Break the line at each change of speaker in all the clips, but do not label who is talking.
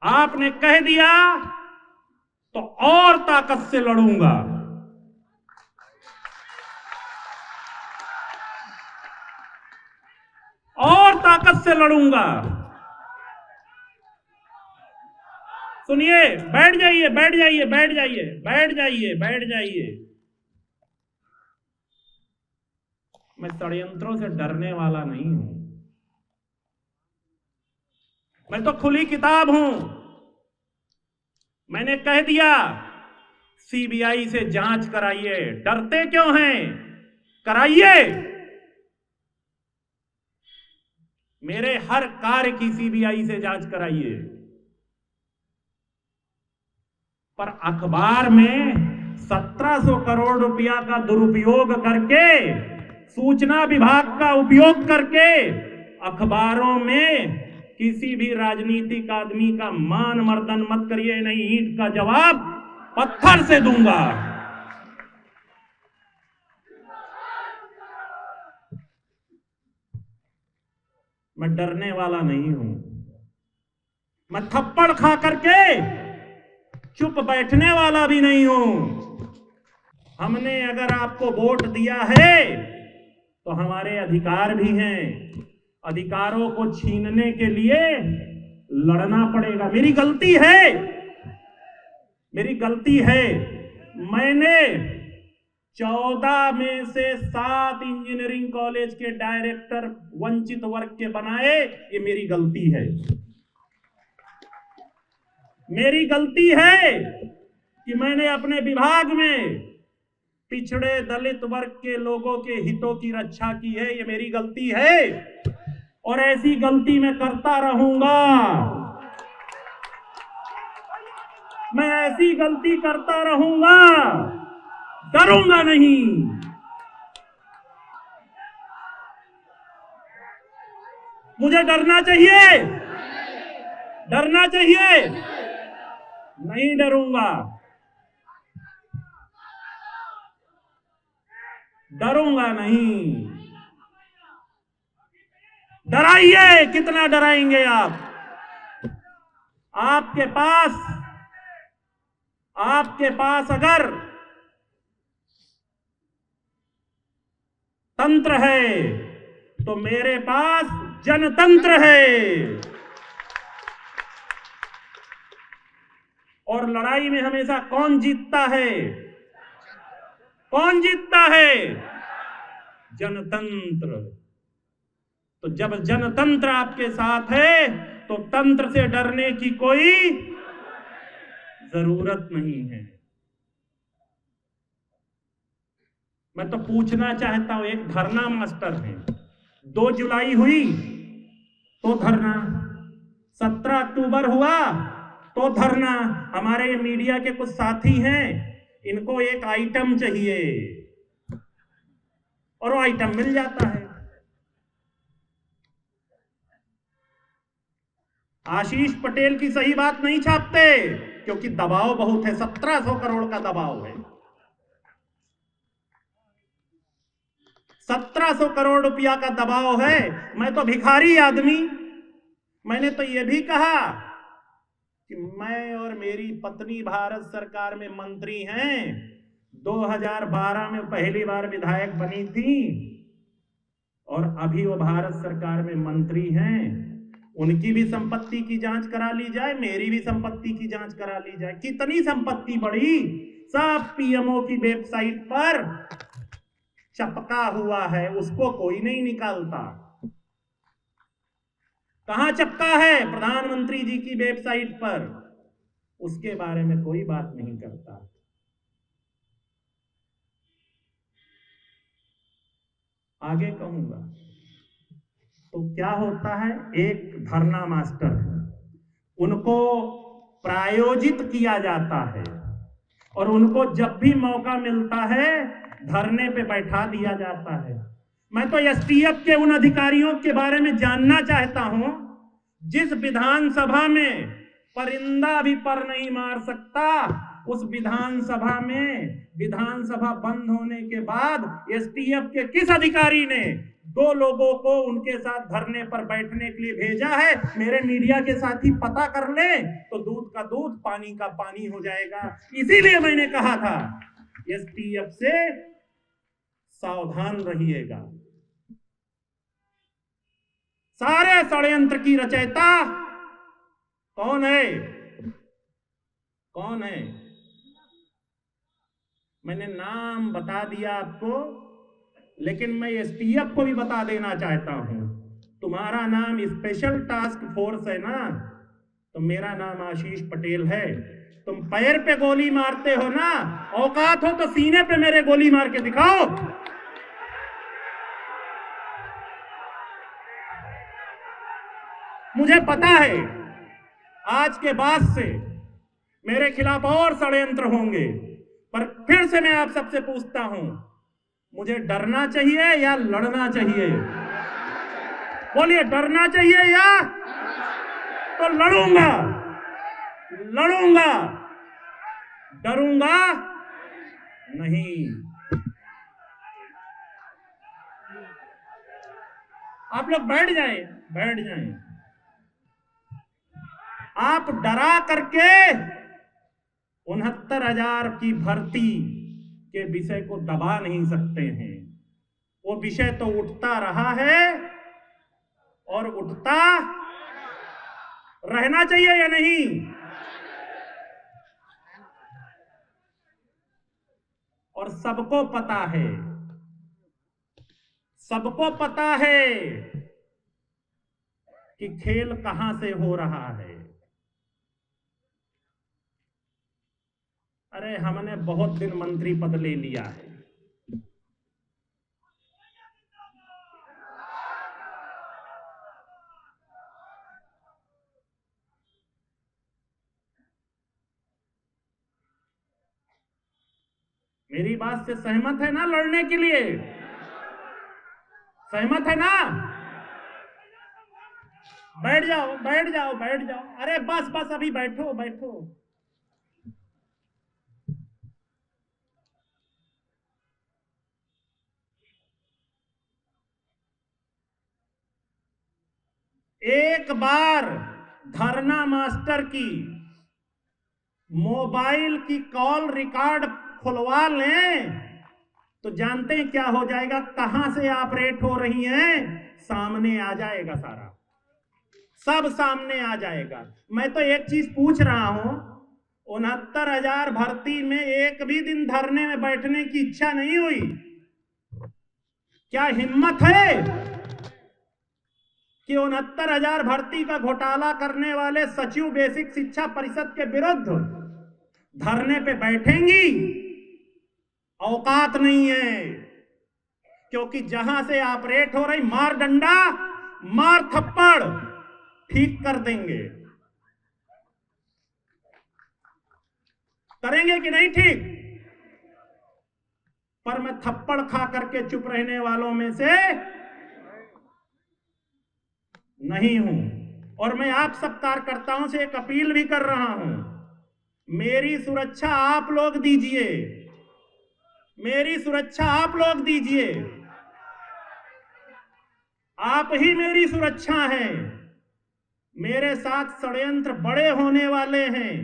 आपने कह दिया तो और ताकत से लड़ूंगा। और ताकत से लड़ूंगा। सुनिए, बैठ जाइए, बैठ जाइए, बैठ जाइए, बैठ जाइए, बैठ जाइए। मैं षड्यंत्रों से डरने वाला नहीं हूं। मैं तो खुली किताब हूं। मैंने कह दिया सीबीआई से जांच कराइए। डरते क्यों हैं? कराइए। मेरे हर कार्य की सीबीआई से जांच कराइए। पर अखबार में 1700 करोड़ रुपया का दुरुपयोग करके, सूचना विभाग का उपयोग करके अखबारों में किसी भी राजनीतिक आदमी का मान मर्दन मत करिए, नहीं ईंट का जवाब पत्थर से दूंगा। मैं डरने वाला नहीं हूं। मैं थप्पड़ खा करके चुप बैठने वाला भी नहीं हूं। हमने अगर आपको वोट दिया है तो हमारे अधिकार भी हैं। अधिकारों को छीनने के लिए लड़ना पड़ेगा। मेरी गलती है, मेरी गलती है। मैंने 14 में से 7 इंजीनियरिंग कॉलेज के डायरेक्टर वंचित वर्ग के बनाए। ये मेरी गलती है। मेरी गलती है कि मैंने अपने विभाग में पिछड़े दलित वर्ग के लोगों के हितों की रक्षा की है। ये मेरी गलती है और ऐसी गलती मैं करता रहूंगा। मैं ऐसी गलती करता रहूंगा, डरूंगा नहीं। मुझे डरना चाहिए? डरना चाहिए? नहीं डरूंगा, डरूंगा नहीं। डराइए, कितना डराएंगे आप? आपके पास अगर तंत्र है तो मेरे पास जनतंत्र है। और लड़ाई में हमेशा कौन जीतता है? कौन जीतता है? जनतंत्र। तो जब जनतंत्र आपके साथ है तो तंत्र से डरने की कोई जरूरत नहीं है। मैं तो पूछना चाहता हूं, एक धरना मास्टर है, 2 जुलाई हुई तो धरना, 17 अक्टूबर हुआ तो धरना। हमारे मीडिया के कुछ साथी हैं, इनको एक आइटम चाहिए और वो आइटम मिल जाता है। आशीष पटेल की सही बात नहीं छापते क्योंकि दबाव बहुत है। 1700 करोड़ का दबाव है। 1700 करोड़ रुपया का दबाव है। मैं तो भिखारी आदमी। मैंने तो यह भी कहा कि मैं और मेरी पत्नी भारत सरकार में मंत्री हैं। 2012 में पहली बार विधायक बनी थी और अभी वो भारत सरकार में मंत्री हैं। उनकी भी संपत्ति की जांच करा ली जाए, मेरी भी संपत्ति की जांच करा ली जाए। कितनी संपत्ति बढ़ी, सब पीएमओ की वेबसाइट पर चपका हुआ है, उसको कोई नहीं निकालता। कहां चपका है? प्रधानमंत्री जी की वेबसाइट पर। उसके बारे में कोई बात नहीं करता। आगे कहूंगा तो क्या होता है, एक धरना मास्टर है, उनको प्रायोजित किया जाता है और उनको जब भी मौका मिलता है धरने पे बैठा दिया जाता है। मैं तो एसटीएफ के उन अधिकारियों के बारे में जानना चाहता हूं जिस विधानसभा में परिंदा भी पर नहीं मार सकता, उस विधानसभा में विधानसभा बंद होने के बाद एसटीएफ के किस अधिकारी ने 2 लोगों को उनके साथ धरने पर बैठने के लिए भेजा है? मेरे मीडिया के साथी पता कर ले तो दूध का दूध पानी का पानी हो जाएगा। इसीलिए मैंने कहा था एसटीएफ से सावधान रहिएगा। सारे षड्यंत्र की रचयिता कौन है? कौन है? मैंने नाम बता दिया आपको, लेकिन मैं एसटीएफ को भी बता देना चाहता हूं। तुम्हारा नाम स्पेशल टास्क फोर्स है ना, तो मेरा नाम आशीष पटेल है। तुम पैर पे गोली मारते हो ना, औकात हो तो सीने पे मेरे गोली मार के दिखाओ। मुझे पता है आज के बाद से मेरे खिलाफ और षड्यंत्र होंगे, पर फिर से मैं आप सबसे पूछता हूं, मुझे डरना चाहिए या लड़ना चाहिए? बोलिए, डरना चाहिए या? तो लड़ूंगा, लड़ूंगा, डरूंगा नहीं। आप लोग बैठ जाएं, बैठ जाएं। आप डरा करके 69,000 की भर्ती के विषय को दबा नहीं सकते हैं। वो विषय तो उठता रहा है और उठता रहना चाहिए या नहीं? और सबको पता है, सबको पता है कि खेल कहां से हो रहा है। अरे हमने बहुत दिन मंत्री पद ले लिया है, मेरी बात से सहमत है ना? लड़ने के लिए सहमत है ना? बैठ जाओ, बैठ जाओ, बैठ जाओ। अरे बस बस, अभी बैठो बैठो। एक बार धरना मास्टर की मोबाइल की कॉल रिकॉर्ड खुलवा लें तो जानते हैं क्या हो जाएगा? कहां से ऑपरेट हो रही हैं सामने आ जाएगा, सारा सब सामने आ जाएगा। मैं तो एक चीज पूछ रहा हूं, 69,000 भर्ती में एक भी दिन धरने में बैठने की इच्छा नहीं हुई? क्या हिम्मत है कि 69,000 भर्ती का घोटाला करने वाले सचिव बेसिक शिक्षा परिषद के विरुद्ध धरने पे बैठेंगी? औकात नहीं है, क्योंकि जहां से ऑपरेट हो रही, मार डंडा, मार थप्पड़ ठीक कर देंगे। करेंगे कि नहीं ठीक? पर मैं थप्पड़ खा करके चुप रहने वालों में से नहीं हूं। और मैं आप सब कार्यकर्ताओं से एक अपील भी कर रहा हूं, मेरी सुरक्षा आप लोग दीजिए, मेरी सुरक्षा आप लोग दीजिए। आप ही मेरी सुरक्षा है। मेरे साथ षड्यंत्र बड़े होने वाले हैं।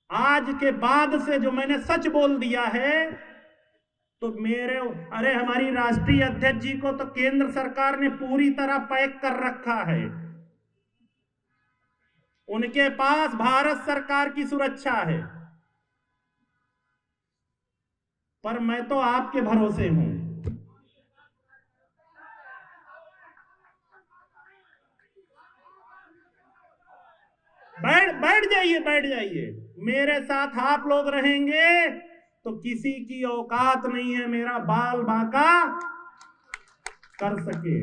आज के बाद से जो मैंने सच बोल दिया है तो अरे हमारी राष्ट्रीय अध्यक्ष जी को तो केंद्र सरकार ने पूरी तरह पैक कर रखा है। उनके पास भारत सरकार की सुरक्षा है, पर मैं तो आपके भरोसे हूं। बैठ जाइए, बैठ जाइए। मेरे साथ आप लोग रहेंगे तो किसी की औकात नहीं है मेरा बाल बांका कर सके।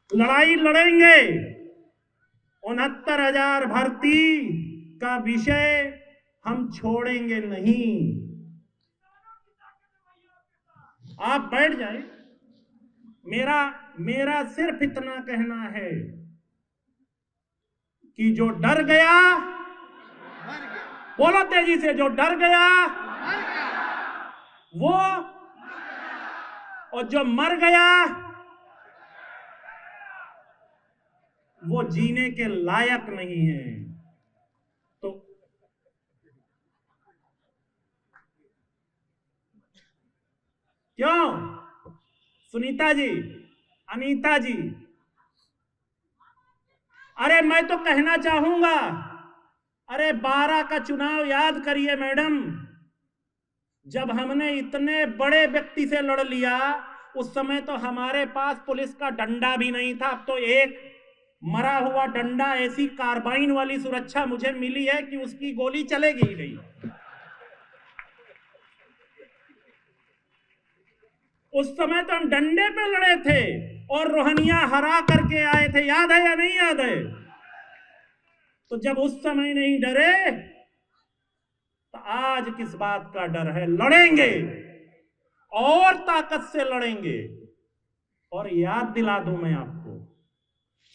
लड़ाई लड़ेंगे। 69,000 भर्ती का विषय हम छोड़ेंगे नहीं। आप बैठ जाएं। मेरा सिर्फ इतना कहना है कि जो डर गया बोलो तेजी से, जो डर गया वो, और जो मर गया वो जीने के लायक नहीं है। तो क्यों सुनीता जी, अनीता जी, अरे मैं तो कहना चाहूंगा, अरे 12 का चुनाव याद करिए मैडम, जब हमने इतने बड़े व्यक्ति से लड़ लिया, उस समय तो हमारे पास पुलिस का डंडा भी नहीं था। अब तो एक मरा हुआ डंडा, ऐसी कार्बाइन वाली सुरक्षा मुझे मिली है कि उसकी गोली चलेगी ही नहीं। उस समय तो हम डंडे पे लड़े थे और रोहनिया हरा करके आए थे, याद है या नहीं याद है? तो जब उस समय नहीं डरे तो आज किस बात का डर है? लड़ेंगे और ताकत से लड़ेंगे। और याद दिला दूं मैं आपको,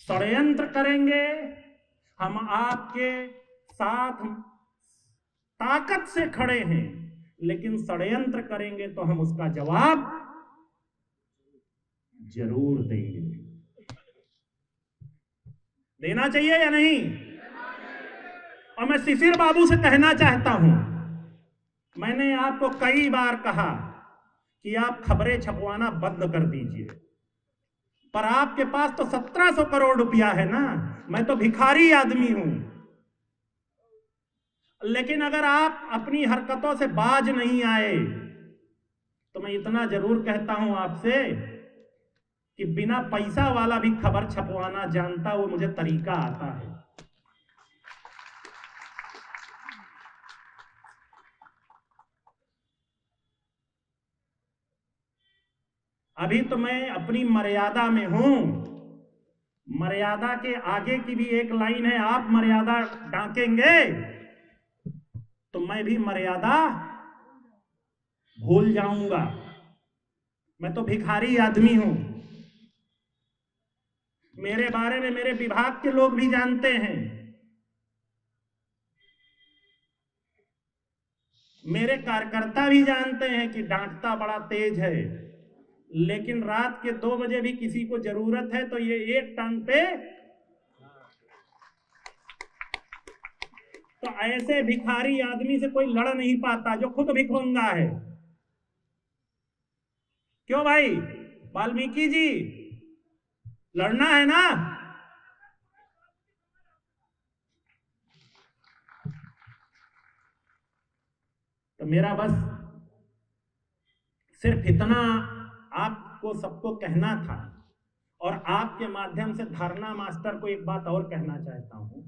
षड्यंत्र करेंगे हम, आपके साथ ताकत से खड़े हैं, लेकिन षड्यंत्र करेंगे तो हम उसका जवाब जरूर देंगे। देना चाहिए या नहीं? और मैं शिशिर बाबू से कहना चाहता हूं, मैंने आपको कई बार कहा कि आप खबरें छपवाना बंद कर दीजिए, पर आपके पास तो 1700 करोड़ रुपया है ना। मैं तो भिखारी आदमी हूं, लेकिन अगर आप अपनी हरकतों से बाज नहीं आए तो मैं इतना जरूर कहता हूं आपसे कि बिना पैसा वाला भी खबर छपवाना जानता, वो मुझे तरीका आता है। अभी तो मैं अपनी मर्यादा में हूं। मर्यादा के आगे की भी एक लाइन है, आप मर्यादा डांकेंगे तो मैं भी मर्यादा भूल जाऊंगा। मैं तो भिखारी आदमी हूं, मेरे बारे में मेरे विभाग के लोग भी जानते हैं, मेरे कार्यकर्ता भी जानते हैं कि डांटता बड़ा तेज है, लेकिन रात के 2 बजे भी किसी को जरूरत है तो ये एक टांग पे, तो ऐसे भिखारी आदमी से कोई लड़ नहीं पाता जो खुद भिखमंगा है। क्यों भाई वाल्मीकि जी, लड़ना है ना? तो मेरा बस सिर्फ इतना आपको सबको कहना था, और आपके माध्यम से धरना मास्टर को एक बात और कहना चाहता हूं।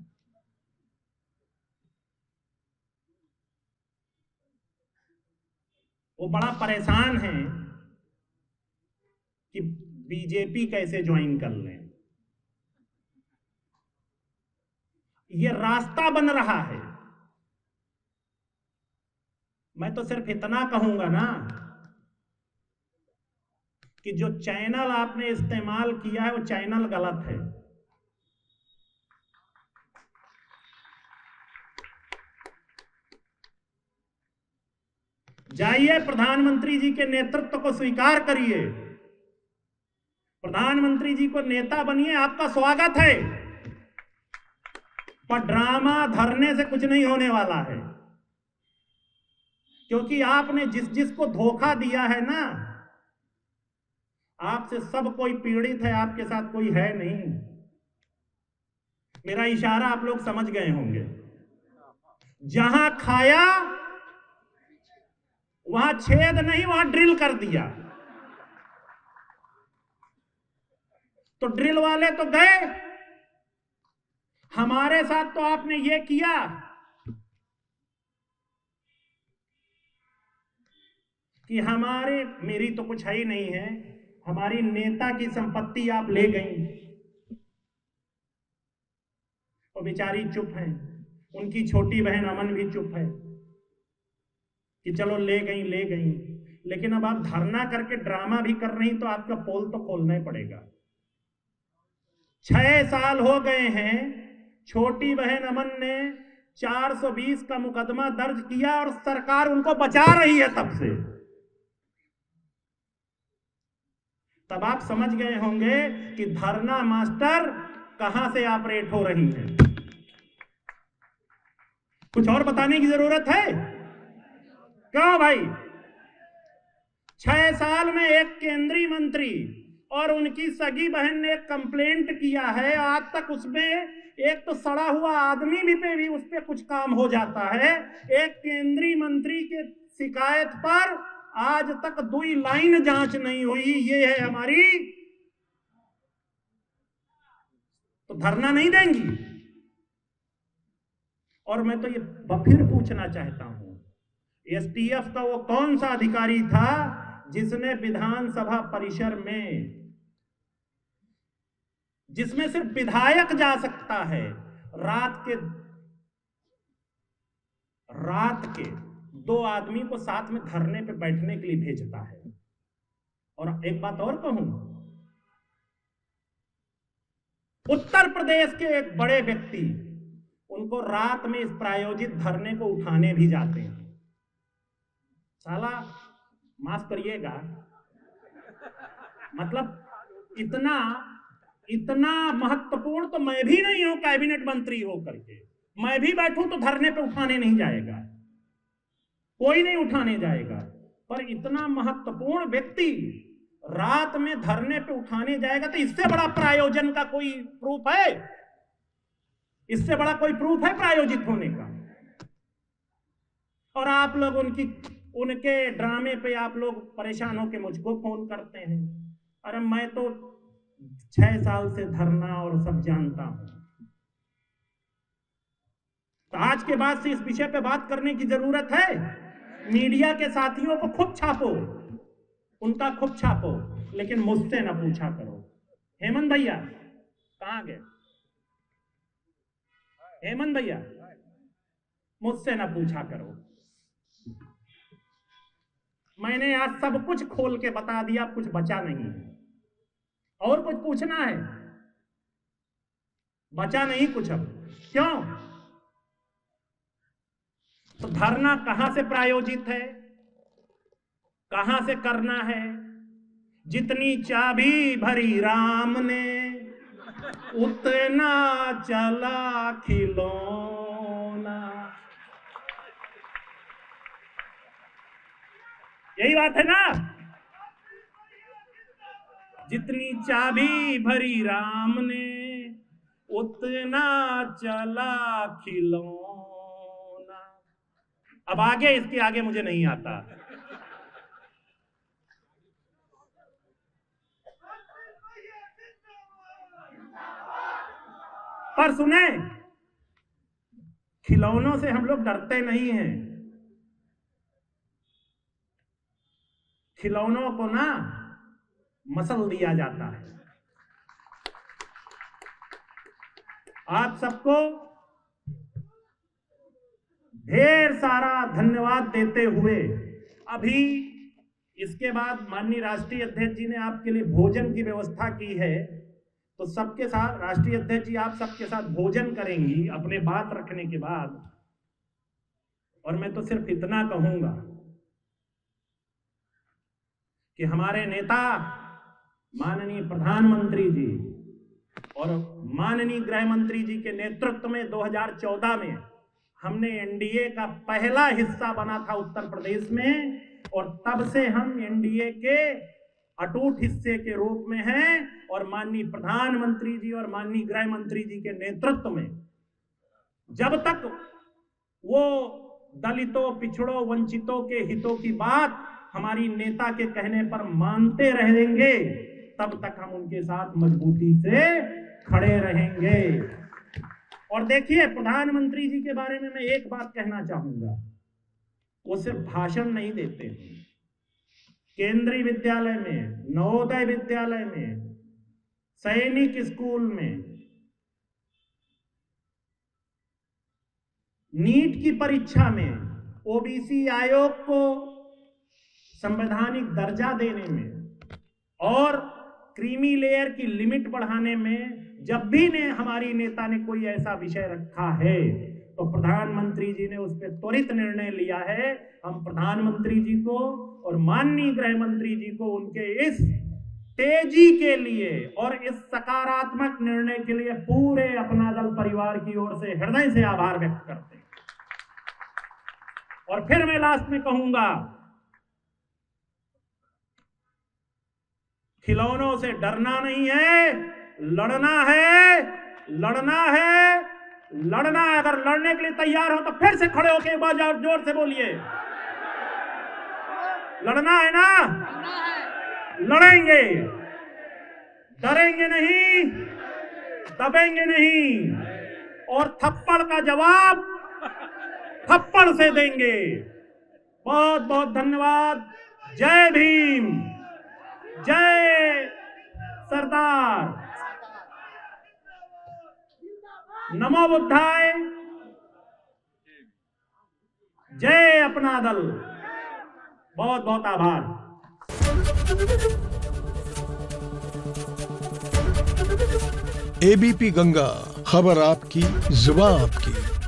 वो बड़ा परेशान है कि बीजेपी कैसे ज्वाइन कर लें। ये रास्ता बन रहा है। मैं तो सिर्फ इतना कहूंगा ना कि जो चैनल आपने इस्तेमाल किया है वो चैनल गलत है। जाइए प्रधानमंत्री जी के नेतृत्व को स्वीकार करिए, प्रधानमंत्री जी को नेता बनिए, आपका स्वागत है। पर ड्रामा धरने से कुछ नहीं होने वाला है, क्योंकि आपने जिस जिसको धोखा दिया है ना, आपसे सब कोई पीड़ित है, आपके साथ कोई है नहीं। मेरा इशारा आप लोग समझ गए होंगे। जहां खाया वहां छेद नहीं, वहां ड्रिल कर दिया। तो ड्रिल वाले तो गए, हमारे साथ तो आपने ये किया कि हमारे, मेरी तो कुछ है ही नहीं है, हमारी नेता की संपत्ति आप ले गई। और बेचारी चुप है, उनकी छोटी बहन अमन भी चुप है कि चलो ले गई ले गई। लेकिन अब आप धरना करके ड्रामा भी कर रही, तो आपका पोल तो खोलना ही पड़ेगा। 6 साल हो गए हैं, छोटी बहन अमन ने 420 का मुकदमा दर्ज किया और सरकार उनको बचा रही है तब से। तब आप समझ गए होंगे कि धरना मास्टर कहां से ऑपरेट हो रही है। कुछ और बताने की जरूरत है क्यों भाई? 6 साल में एक केंद्रीय मंत्री और उनकी सगी बहन ने कंप्लेंट किया है, आज तक उसमें एक तो सड़ा हुआ आदमी पे भी उस पर कुछ काम हो जाता है। एक केंद्रीय मंत्री के शिकायत पर आज तक 2 लाइन जांच नहीं हुई। ये है हमारी, तो धरना नहीं देंगी। और मैं तो ये फिर पूछना चाहता हूं, एसटीएफ का वो कौन सा अधिकारी था जिसने विधानसभा परिसर में, जिसमें सिर्फ विधायक जा सकता है, रात के 2 आदमी को साथ में धरने पे बैठने के लिए भेजता है। और एक बात और कहूं, उत्तर प्रदेश के एक बड़े व्यक्ति उनको रात में इस प्रायोजित धरने को उठाने भी जाते हैं। साला माफ करिएगा, मतलब इतना महत्वपूर्ण तो मैं भी नहीं हूं कैबिनेट मंत्री हो करके। मैं भी बैठूं तो धरने पे उठाने नहीं जाएगा, कोई नहीं उठाने जाएगा। पर इतना महत्वपूर्ण व्यक्ति रात में धरने पे उठाने जाएगा, तो इससे बड़ा प्रायोजन का कोई प्रूफ है? इससे बड़ा कोई प्रूफ है प्रायोजित होने का? और आप लोग उनके ड्रामे पे आप लोग परेशान होकर मुझको फोन करते हैं। अरे मैं तो 6 साल से धरना और सब जानता हूं। तो आज के बाद से इस विषय पे बात करने की जरूरत है। मीडिया के साथियों को खूब छापो, उनका खूब छापो, लेकिन मुझसे ना पूछा करो। हेमंत भैया कहां गए? हेमंत भैया मुझसे ना पूछा करो। मैंने आज सब कुछ खोल के बता दिया, कुछ बचा नहीं है। और कुछ पूछना है? बचा नहीं कुछ अब। क्यों? तो धरना कहां से प्रायोजित है, कहां से करना है? जितनी चाबी भरी राम ने उतना चला खिलौना। यही बात है ना? जितनी चाबी भरी राम ने उतना चला खिलौना। अब आगे, इसके आगे मुझे नहीं आता। पर सुने, खिलौनों से हम लोग डरते नहीं हैं। खिलौनों को ना मसल दिया जाता है। आप सबको ढेर सारा धन्यवाद देते हुए, अभी इसके बाद माननीय राष्ट्रीय अध्यक्ष जी ने आपके लिए भोजन की व्यवस्था की है। तो सबके साथ राष्ट्रीय अध्यक्ष जी आप सबके साथ भोजन करेंगी अपने बात रखने के बाद। और मैं तो सिर्फ इतना कहूंगा कि हमारे नेता माननीय प्रधानमंत्री जी और माननीय गृह मंत्री जी के नेतृत्व में 2014 में हमने एनडीए का पहला हिस्सा बना था उत्तर प्रदेश में, और तब से हम एनडीए के अटूट हिस्से के रूप में हैं। और माननीय प्रधानमंत्री जी और माननीय गृह मंत्री जी के नेतृत्व में जब तक वो दलितों, पिछड़ों, वंचितों के हितों की बात हमारी नेता के कहने पर मानते रहेंगे, तब तक हम उनके साथ मजबूती से खड़े रहेंगे। और देखिए, प्रधानमंत्री जी के बारे में मैं एक बात कहना चाहूंगा, वो सिर्फ भाषण नहीं देते हैं। केंद्रीय विद्यालय में, नवोदय विद्यालय में, सैनिक स्कूल में, नीट की परीक्षा में, ओबीसी आयोग को संवैधानिक दर्जा देने में और क्रीमी लेयर की लिमिट बढ़ाने में जब भी ने हमारी नेता ने कोई ऐसा विषय रखा है तो प्रधानमंत्री जी ने उस पर त्वरित निर्णय लिया है। हम प्रधानमंत्री जी को और माननीय गृह मंत्री जी को उनके इस तेजी के लिए और इस सकारात्मक निर्णय के लिए पूरे अपना दल परिवार की ओर से हृदय से आभार व्यक्त करते हैं। और फिर मैं लास्ट में कहूंगा, खिलौनों से डरना नहीं है, लड़ना है, लड़ना है, लड़ना है। अगर लड़ने के लिए तैयार हो तो फिर से खड़े होकर एक बार जोर से बोलिए, लड़ना है ना? लड़ेंगे, डरेंगे नहीं, दबेंगे नहीं, और थप्पड़ का जवाब थप्पड़ से देंगे। बहुत बहुत धन्यवाद। जय भीम, जय सरदार, नमो बुद्धाय, जय अपना दल। बहुत बहुत आभार।
एबीपी गंगा, खबर आपकी, जुबान आपकी।